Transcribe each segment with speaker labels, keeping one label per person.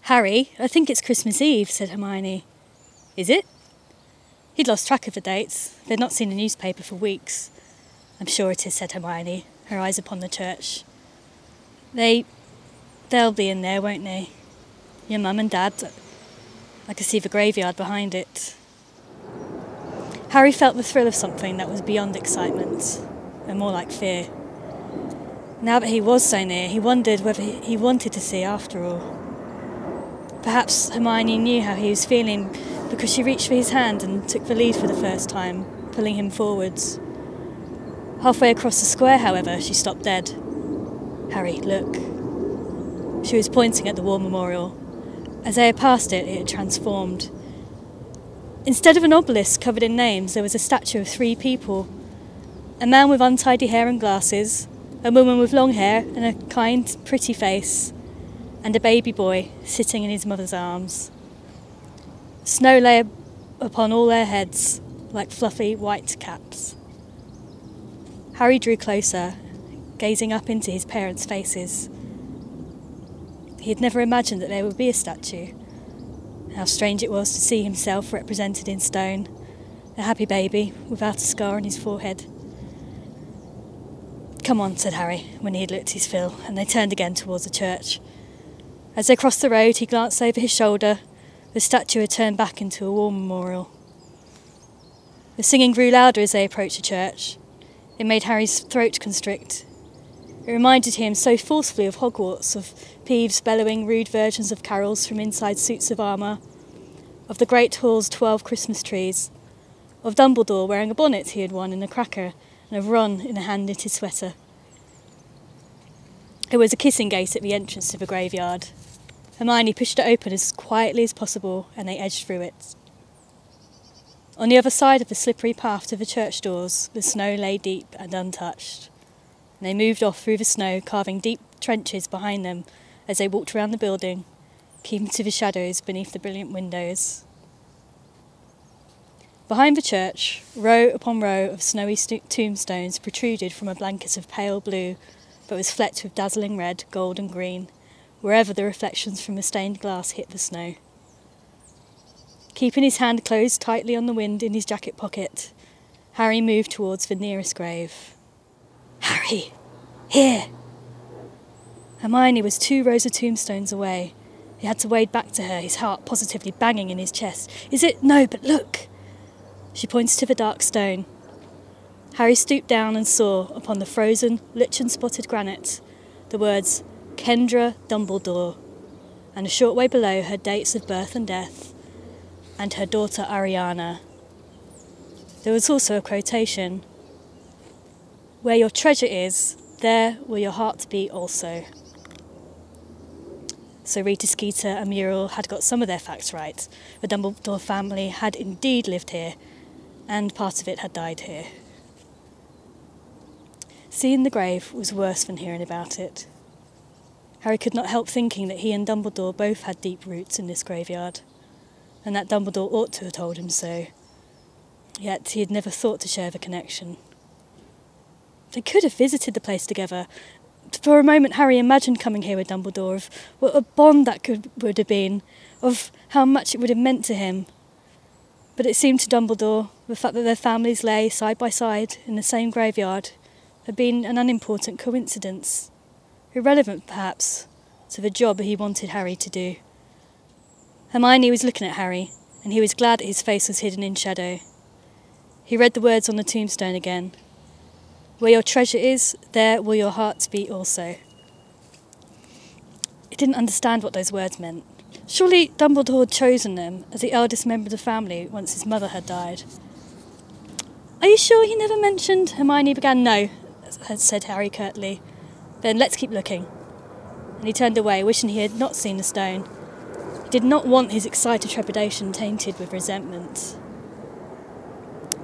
Speaker 1: "Harry, I think it's Christmas Eve," said Hermione. "Is it?" He'd lost track of the dates. They'd not seen a newspaper for weeks. "I'm sure it is," said Hermione, her eyes upon the church. They'll be in there, won't they? Your mum and Dad. I can see the graveyard behind it." Harry felt the thrill of something that was beyond excitement, and more like fear. Now that he was so near, he wondered whether he wanted to see after all. Perhaps Hermione knew how he was feeling because she reached for his hand and took the lead for the first time, pulling him forwards. Halfway across the square, however, she stopped dead. "Harry, look." She was pointing at the war memorial. As they had passed it, it had transformed. Instead of an obelisk covered in names, there was a statue of 3 people. A man with untidy hair and glasses, a woman with long hair and a kind, pretty face, and a baby boy sitting in his mother's arms. Snow lay upon all their heads like fluffy white caps. Harry drew closer, gazing up into his parents' faces. He had never imagined that there would be a statue. How strange it was to see himself represented in stone, a happy baby without a scar on his forehead. "Come on," said Harry, when he had looked his fill, and they turned again towards the church. As they crossed the road, he glanced over his shoulder. The statue had turned back into a war memorial. The singing grew louder as they approached the church. It made Harry's throat constrict. It reminded him so forcefully of Hogwarts, of Peeves bellowing rude versions of carols from inside suits of armour, of the Great Hall's 12 Christmas trees, of Dumbledore wearing a bonnet he had won in a cracker, and of Ron in a hand-knitted sweater. There was a kissing gate at the entrance to the graveyard. Hermione pushed it open as quietly as possible, and they edged through it. On the other side of the slippery path to the church doors, the snow lay deep and untouched. And they moved off through the snow, carving deep trenches behind them as they walked around the building, keeping to the shadows beneath the brilliant windows. Behind the church, row upon row of snowy tombstones protruded from a blanket of pale blue that was flecked with dazzling red, gold and green, wherever the reflections from the stained glass hit the snow. Keeping his hand closed tightly on the wind in his jacket pocket, Harry moved towards the nearest grave. "Harry! Here!" Hermione was 2 rows of tombstones away. He had to wade back to her, his heart positively banging in his chest. "Is it? No, but look!" She pointed to the dark stone. Harry stooped down and saw, upon the frozen, lichen-spotted granite, the words Kendra Dumbledore, and a short way below her dates of birth and death, and her daughter Ariana. There was also a quotation, "Where your treasure is, there will your heart be also." So Rita Skeeter and Muriel had got some of their facts right. The Dumbledore family had indeed lived here, and part of it had died here. Seeing the grave was worse than hearing about it. Harry could not help thinking that he and Dumbledore both had deep roots in this graveyard, and that Dumbledore ought to have told him so. Yet he had never thought to share the connection. They could have visited the place together. For a moment Harry imagined coming here with Dumbledore, of what a bond that would have been, of how much it would have meant to him. But it seemed to Dumbledore the fact that their families lay side by side in the same graveyard had been an unimportant coincidence, irrelevant perhaps to the job he wanted Harry to do. Hermione was looking at Harry, and he was glad that his face was hidden in shadow. He read the words on the tombstone again. "Where your treasure is, there will your heart be also." He didn't understand what those words meant. Surely Dumbledore had chosen them as the eldest member of the family once his mother had died. "Are you sure he never mentioned—" Hermione began. "No," said Harry curtly. "Then let's keep looking." And he turned away, wishing he had not seen the stone. He did not want his excited trepidation tainted with resentment.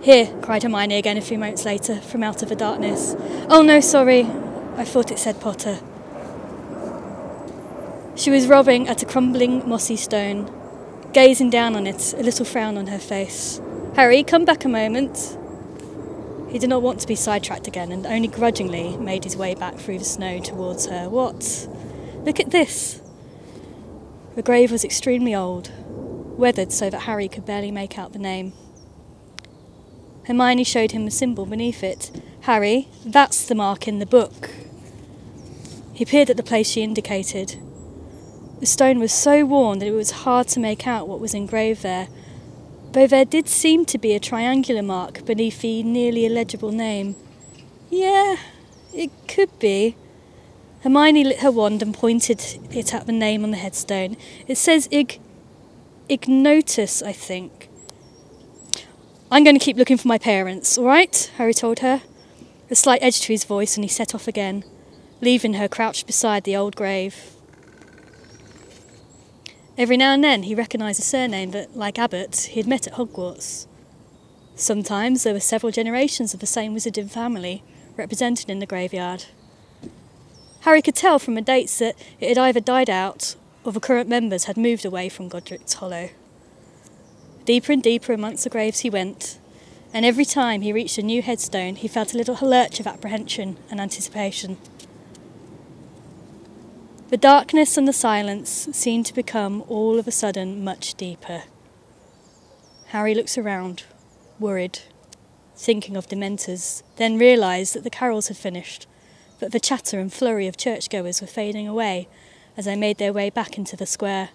Speaker 1: "Here," cried Hermione again a few moments later, from out of the darkness. "Oh no, sorry. I thought it said Potter." She was rubbing at a crumbling, mossy stone, gazing down on it, a little frown on her face. "Harry, come back a moment." He did not want to be sidetracked again, and only grudgingly made his way back through the snow towards her. "What? Look at this." The grave was extremely old, weathered so that Harry could barely make out the name. Hermione showed him the symbol beneath it. "Harry, that's the mark in the book." He peered at the place she indicated. The stone was so worn that it was hard to make out what was engraved there, though there did seem to be a triangular mark beneath the nearly illegible name. Yeah, it could be. Hermione lit her wand and pointed it at the name on the headstone. It says Ignotus, I think. "I'm going to keep looking for my parents, all right?" Harry told her. A slight edge to his voice, and he set off again, leaving her crouched beside the old grave. Every now and then he recognised a surname that, like Abbott, he had met at Hogwarts. Sometimes there were several generations of the same Wizarding family represented in the graveyard. Harry could tell from the dates that it had either died out or the current members had moved away from Godric's Hollow. Deeper and deeper amongst the graves he went, and every time he reached a new headstone he felt a little lurch of apprehension and anticipation. The darkness and the silence seemed to become all of a sudden much deeper. Harry looked around, worried, thinking of Dementors, then realised that the carols had finished, that the chatter and flurry of churchgoers were fading away as they made their way back into the square.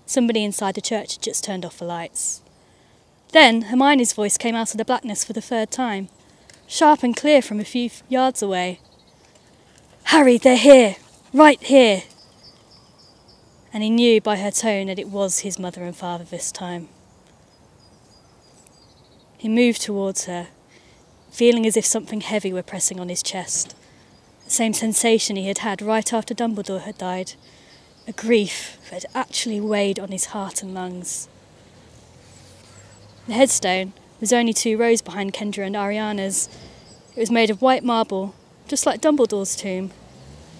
Speaker 1: Somebody inside the church had just turned off the lights. Then Hermione's voice came out of the blackness for the third time, sharp and clear from a few yards away. "Harry, they're here! Right here!" And he knew by her tone that it was his mother and father this time. He moved towards her, feeling as if something heavy were pressing on his chest. The same sensation he had had right after Dumbledore had died, a grief that had actually weighed on his heart and lungs. The headstone was only 2 rows behind Kendra and Ariana's. It was made of white marble, just like Dumbledore's tomb,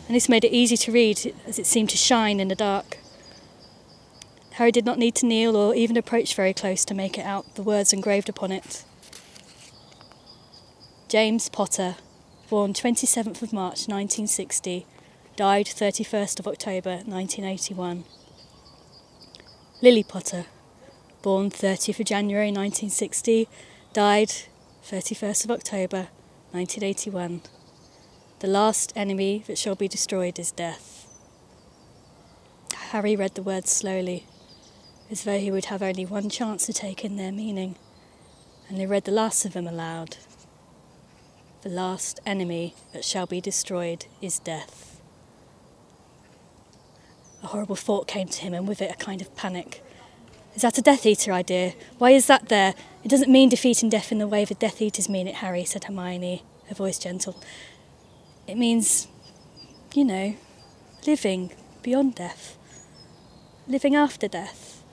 Speaker 1: and this made it easy to read as it seemed to shine in the dark. Harry did not need to kneel or even approach very close to make it out the words engraved upon it. James Potter, born 27th of March 1960, died 31st of October 1981. Lily Potter, born 30th of January 1960, died 31st of October 1981. The last enemy that shall be destroyed is death. Harry read the words slowly, as though he would have only one chance to take in their meaning, and he read the last of them aloud. The last enemy that shall be destroyed is death. A horrible thought came to him, and with it a kind of panic. "Is that a Death Eater idea? Why is that there? It doesn't mean defeating death in the way the Death Eaters mean it, Harry," said Hermione, her voice gentle. "It means, living beyond death. Living after death."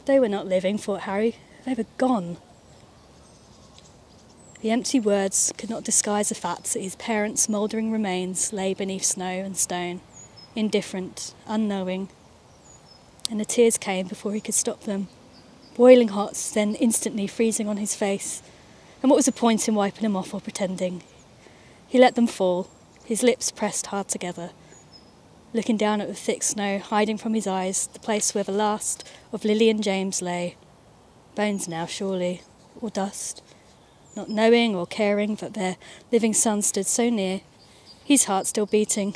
Speaker 1: They were not living, thought Harry. They were gone. The empty words could not disguise the fact that his parents' mouldering remains lay beneath snow and stone, indifferent, unknowing, and the tears came before he could stop them, boiling hot, then instantly freezing on his face. And what was the point in wiping them off or pretending? He let them fall, his lips pressed hard together, looking down at the thick snow, hiding from his eyes the place where the last of Lily and James lay. Bones now, surely, or dust. Not knowing or caring that their living son stood so near, his heart still beating,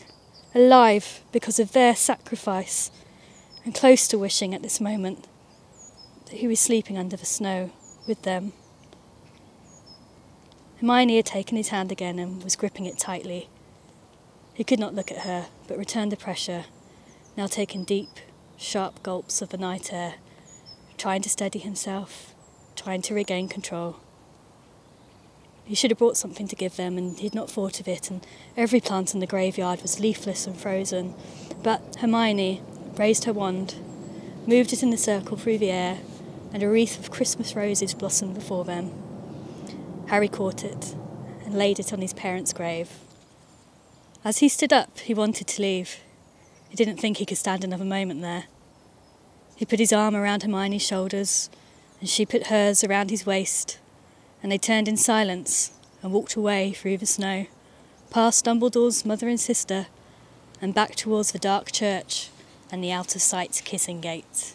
Speaker 1: alive because of their sacrifice, and close to wishing at this moment that he was sleeping under the snow with them. Hermione had taken his hand again and was gripping it tightly. He could not look at her, but returned the pressure, now taking deep, sharp gulps of the night air, trying to steady himself, trying to regain control. He should have brought something to give them, and he had not thought of it, and every plant in the graveyard was leafless and frozen. But Hermione raised her wand, moved it in a circle through the air, and a wreath of Christmas roses blossomed before them. Harry caught it and laid it on his parents' grave. As he stood up, he wanted to leave. He didn't think he could stand another moment there. He put his arm around Hermione's shoulders, and she put hers around his waist, and they turned in silence and walked away through the snow, past Dumbledore's mother and sister, and back towards the dark church and the out-of-sight kissing gate.